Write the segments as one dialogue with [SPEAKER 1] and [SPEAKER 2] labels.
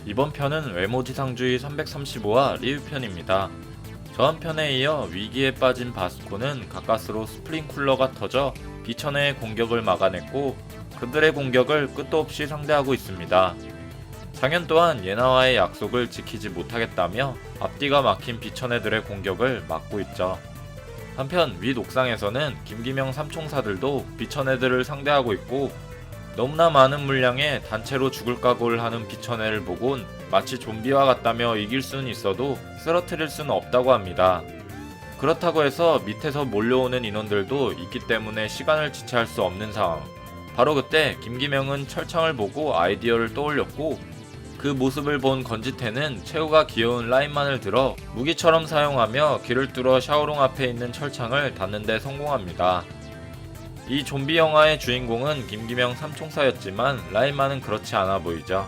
[SPEAKER 1] 이번 편은 외모지상주의 335화 리뷰편입니다. 저한편에 이어 위기에 빠진 바스코는 가까스로 스프링쿨러가 터져 비천해의 공격을 막아냈고 그들의 공격을 끝도 없이 상대하고 있습니다. 장현 또한 예나와의 약속을 지키지 못하겠다며 앞뒤가 막힌 비천해들의 공격을 막고 있죠. 한편 윗 옥상에서는 김기명 삼총사들도 비천해들을 상대하고 있고 너무나 많은 물량의 단체로 죽을 각오를 하는 비천해를 보곤 마치 좀비와 같다며 이길 수는 있어도 쓰러뜨릴 수는 없다고 합니다. 그렇다고 해서 밑에서 몰려오는 인원들도 있기 때문에 시간을 지체할 수 없는 상황. 바로 그때 김기명은 철창을 보고 아이디어를 떠올렸고 그 모습을 본 건지태는 최후가 귀여운 라인만을 들어 무기처럼 사용하며 길을 뚫어 샤오롱 앞에 있는 철창을 닫는 데 성공합니다. 이 좀비 영화의 주인공은 김기명 삼총사였지만 라인만은 그렇지 않아 보이죠.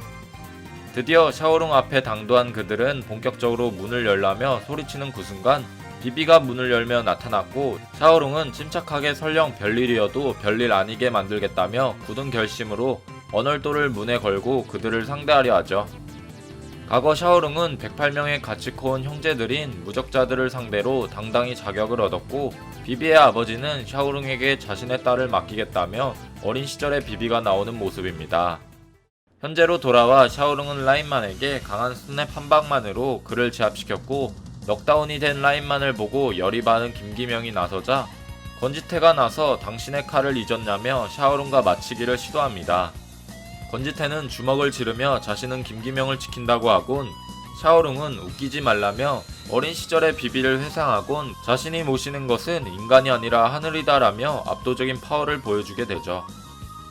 [SPEAKER 1] 드디어 샤오롱 앞에 당도한 그들은 본격적으로 문을 열라며 소리치는 그 순간 비비가 문을 열며 나타났고 샤오롱은 침착하게 설령 별일이어도 별일 아니게 만들겠다며 굳은 결심으로 언얼도를 문에 걸고 그들을 상대하려 하죠. 과거 샤오롱은 108명의 같이 커온 형제들인 무적자들을 상대로 당당히 자격을 얻었고 비비의 아버지는 샤오롱에게 자신의 딸을 맡기겠다며 어린 시절의 비비가 나오는 모습입니다. 현재로 돌아와 샤오롱은 라인만에게 강한 스냅 한 방만으로 그를 제압시켰고 넉다운이 된 라인만을 보고 열이 받은 김기명이 나서자 건지태가 나서 당신의 칼을 잊었냐며 샤오롱과 맞추기를 시도합니다. 건지태는 주먹을 지르며 자신은 김기명을 지킨다고 하곤 샤오롱은 웃기지 말라며 어린 시절의 비비를 회상하곤 자신이 모시는 것은 인간이 아니라 하늘이다라며 압도적인 파워를 보여주게 되죠.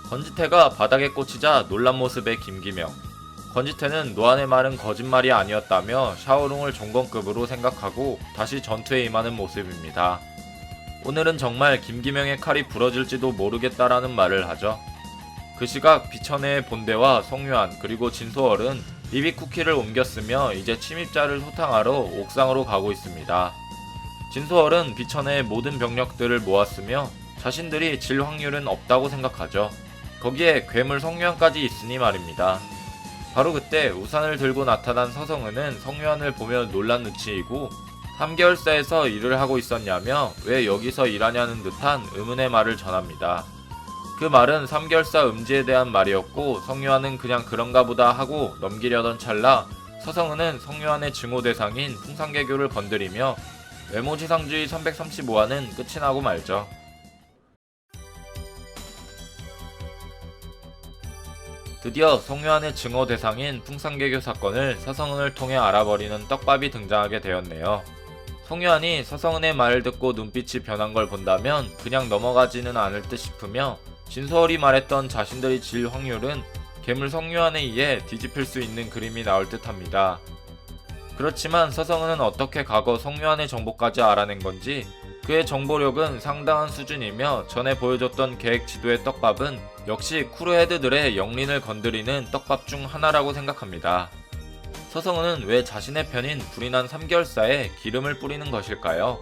[SPEAKER 1] 건지태가 바닥에 꽂히자 놀란 모습의 김기명. 건지태는 노안의 말은 거짓말이 아니었다며 샤오롱을 종건급으로 생각하고 다시 전투에 임하는 모습입니다. 오늘은 정말 김기명의 칼이 부러질지도 모르겠다라는 말을 하죠. 그 시각 비천해의 본대와 송유한 그리고 진소월은 비비쿠키를 옮겼으며 이제 침입자를 소탕하러 옥상으로 가고 있습니다. 진소월은 비천해의 모든 병력들을 모았으며 자신들이 질 확률은 없다고 생각하죠. 거기에 괴물 성유한까지 있으니 말입니다. 바로 그때 우산을 들고 나타난 서성은은 성유한을 보며 놀란 눈치이고 3개월사에서 일을 하고 있었냐며 왜 여기서 일하냐는 듯한 의문의 말을 전합니다. 그 말은 3개월사 음지에 대한 말이었고 성유한은 그냥 그런가 보다 하고 넘기려던 찰나 서성은은 성유한의 증오 대상인 풍산개교를 건드리며 외모지상주의 335화는 끝이 나고 말죠. 드디어 성유한의 증오 대상인 풍산개교 사건을 서성은을 통해 알아버리는 떡밥이 등장하게 되었네요. 성유한이 서성은의 말을 듣고 눈빛이 변한 걸 본다면 그냥 넘어가지는 않을 듯 싶으며 진소월이 말했던 자신들이 질 확률은 괴물 성유한에 의해 뒤집힐 수 있는 그림이 나올 듯 합니다. 그렇지만 서성은은 어떻게 과거 성유한의 정보까지 알아낸 건지 그의 정보력은 상당한 수준이며 전에 보여줬던 계획 지도의 떡밥은 역시 쿠르헤드들의 영린을 건드리는 떡밥 중 하나라고 생각합니다. 서성은은 왜 자신의 편인 불이 난 3개월사에 기름을 뿌리는 것일까요?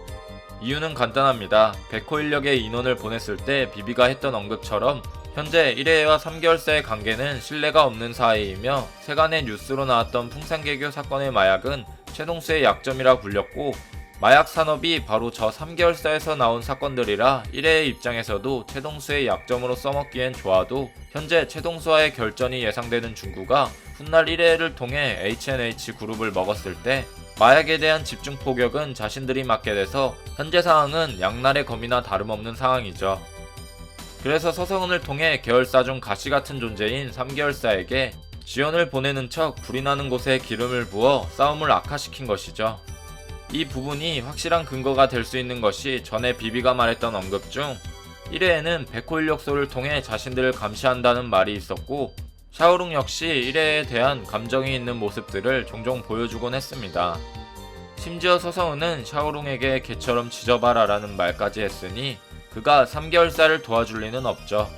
[SPEAKER 1] 이유는 간단합니다. 백호 인력의 인원을 보냈을 때 비비가 했던 언급처럼 현재 1회와 3개월사의 관계는 신뢰가 없는 사이이며 세간의 뉴스로 나왔던 풍산개교 사건의 마약은 최동수의 약점이라 불렸고 마약 산업이 바로 저 3개월사에서 나온 사건들이라 1회의 입장에서도 최동수의 약점으로 써먹기엔 좋아도 현재 최동수와의 결전이 예상되는 중구가 훗날 1회를 통해 H&H 그룹을 먹었을 때 마약에 대한 집중 포격은 자신들이 맡게 돼서 현재 상황은 양날의 검이나 다름없는 상황이죠. 그래서 서성은을 통해 계열사 중 가시같은 존재인 3개월사에게 지원을 보내는 척 불이 나는 곳에 기름을 부어 싸움을 악화시킨 것이죠. 이 부분이 확실한 근거가 될 수 있는 것이 전에 비비가 말했던 언급 중 1회에는 백호 인력소를 통해 자신들을 감시한다는 말이 있었고 샤오롱 역시 1회에 대한 감정이 있는 모습들을 종종 보여주곤 했습니다. 심지어 서성은은 샤오롱에게 개처럼 지져봐라 라는 말까지 했으니 그가 3개월사를 도와줄 리는 없죠.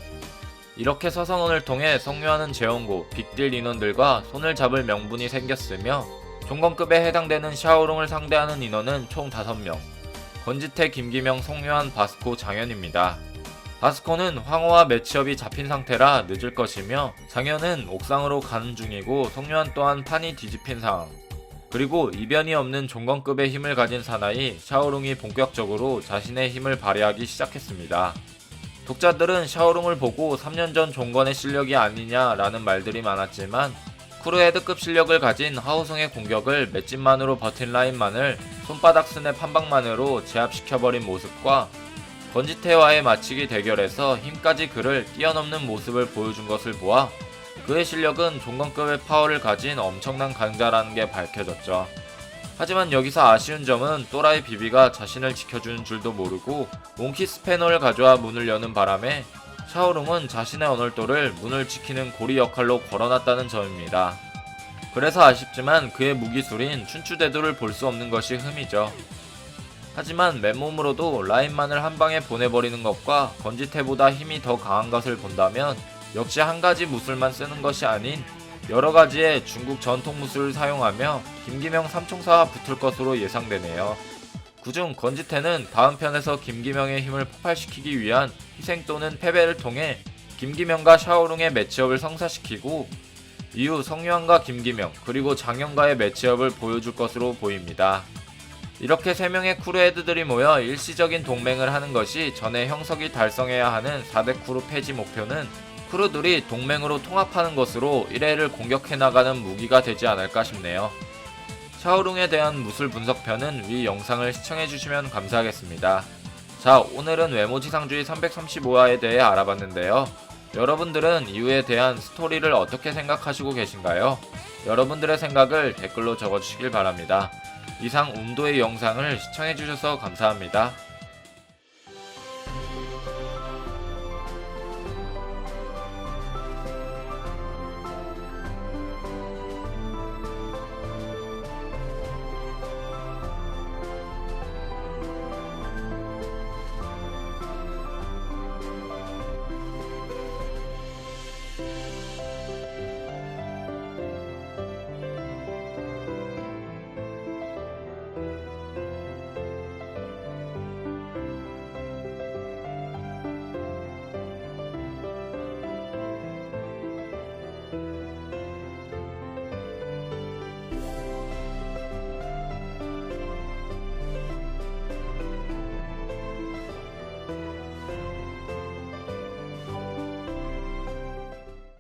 [SPEAKER 1] 이렇게 서성은을 통해 성유하는 재원고 빅딜 인원들과 손을 잡을 명분이 생겼으며 종건급에 해당되는 샤오롱을 상대하는 인원은 총 5명 건지태, 김기명, 성유한, 바스코, 장현입니다. 바스코는 황호와 매치업이 잡힌 상태라 늦을 것이며 장현은 옥상으로 가는 중이고 송유한 또한 판이 뒤집힌 상황. 그리고 이변이 없는 종건급의 힘을 가진 사나이 샤오룽이 본격적으로 자신의 힘을 발휘하기 시작했습니다. 독자들은 샤오룽을 보고 3년 전 종건의 실력이 아니냐라는 말들이 많았지만 쿠르헤드급 실력을 가진 하우성의 공격을 맷집만으로 버틴 라인만을 손바닥 스냅 한 방만으로 제압시켜버린 모습과 건지태와의 맞치기 대결에서 힘까지 그를 뛰어넘는 모습을 보여준 것을 보아 그의 실력은 종건급의 파워를 가진 엄청난 강자라는 게 밝혀졌죠. 하지만 여기서 아쉬운 점은 또라이 비비가 자신을 지켜주는 줄도 모르고 몽키 스패너를 가져와 문을 여는 바람에 샤오룽은 자신의 언월도를 문을 지키는 고리 역할로 걸어놨다는 점입니다. 그래서 아쉽지만 그의 무기술인 춘추대도를 볼 수 없는 것이 흠이죠. 하지만 맨몸으로도 라인만을 한 방에 보내버리는 것과 건지태보다 힘이 더 강한 것을 본다면 역시 한 가지 무술만 쓰는 것이 아닌 여러 가지의 중국 전통 무술을 사용하며 김기명 삼총사와 붙을 것으로 예상되네요. 그중 건지태는 다음 편에서 김기명의 힘을 폭발시키기 위한 희생 또는 패배를 통해 김기명과 샤오룽의 매치업을 성사시키고 이후 성유한과 김기명 그리고 장현과의 매치업을 보여줄 것으로 보입니다. 이렇게 3명의 쿠르헤드들이 모여 일시적인 동맹을 하는 것이 전에 형석이 달성해야 하는 4대 쿠르 폐지 목표는 크루들이 동맹으로 통합하는 것으로 1회를 공격해 나가는 무기가 되지 않을까 싶네요. 샤오룽에 대한 무술 분석편은 위 영상을 시청해주시면 감사하겠습니다. 자, 오늘은 외모지상주의 335화에 대해 알아봤는데요. 여러분들은 이후에 대한 스토리를 어떻게 생각하시고 계신가요? 여러분들의 생각을 댓글로 적어주시길 바랍니다. 이상 운도의 영상을 시청해주셔서 감사합니다.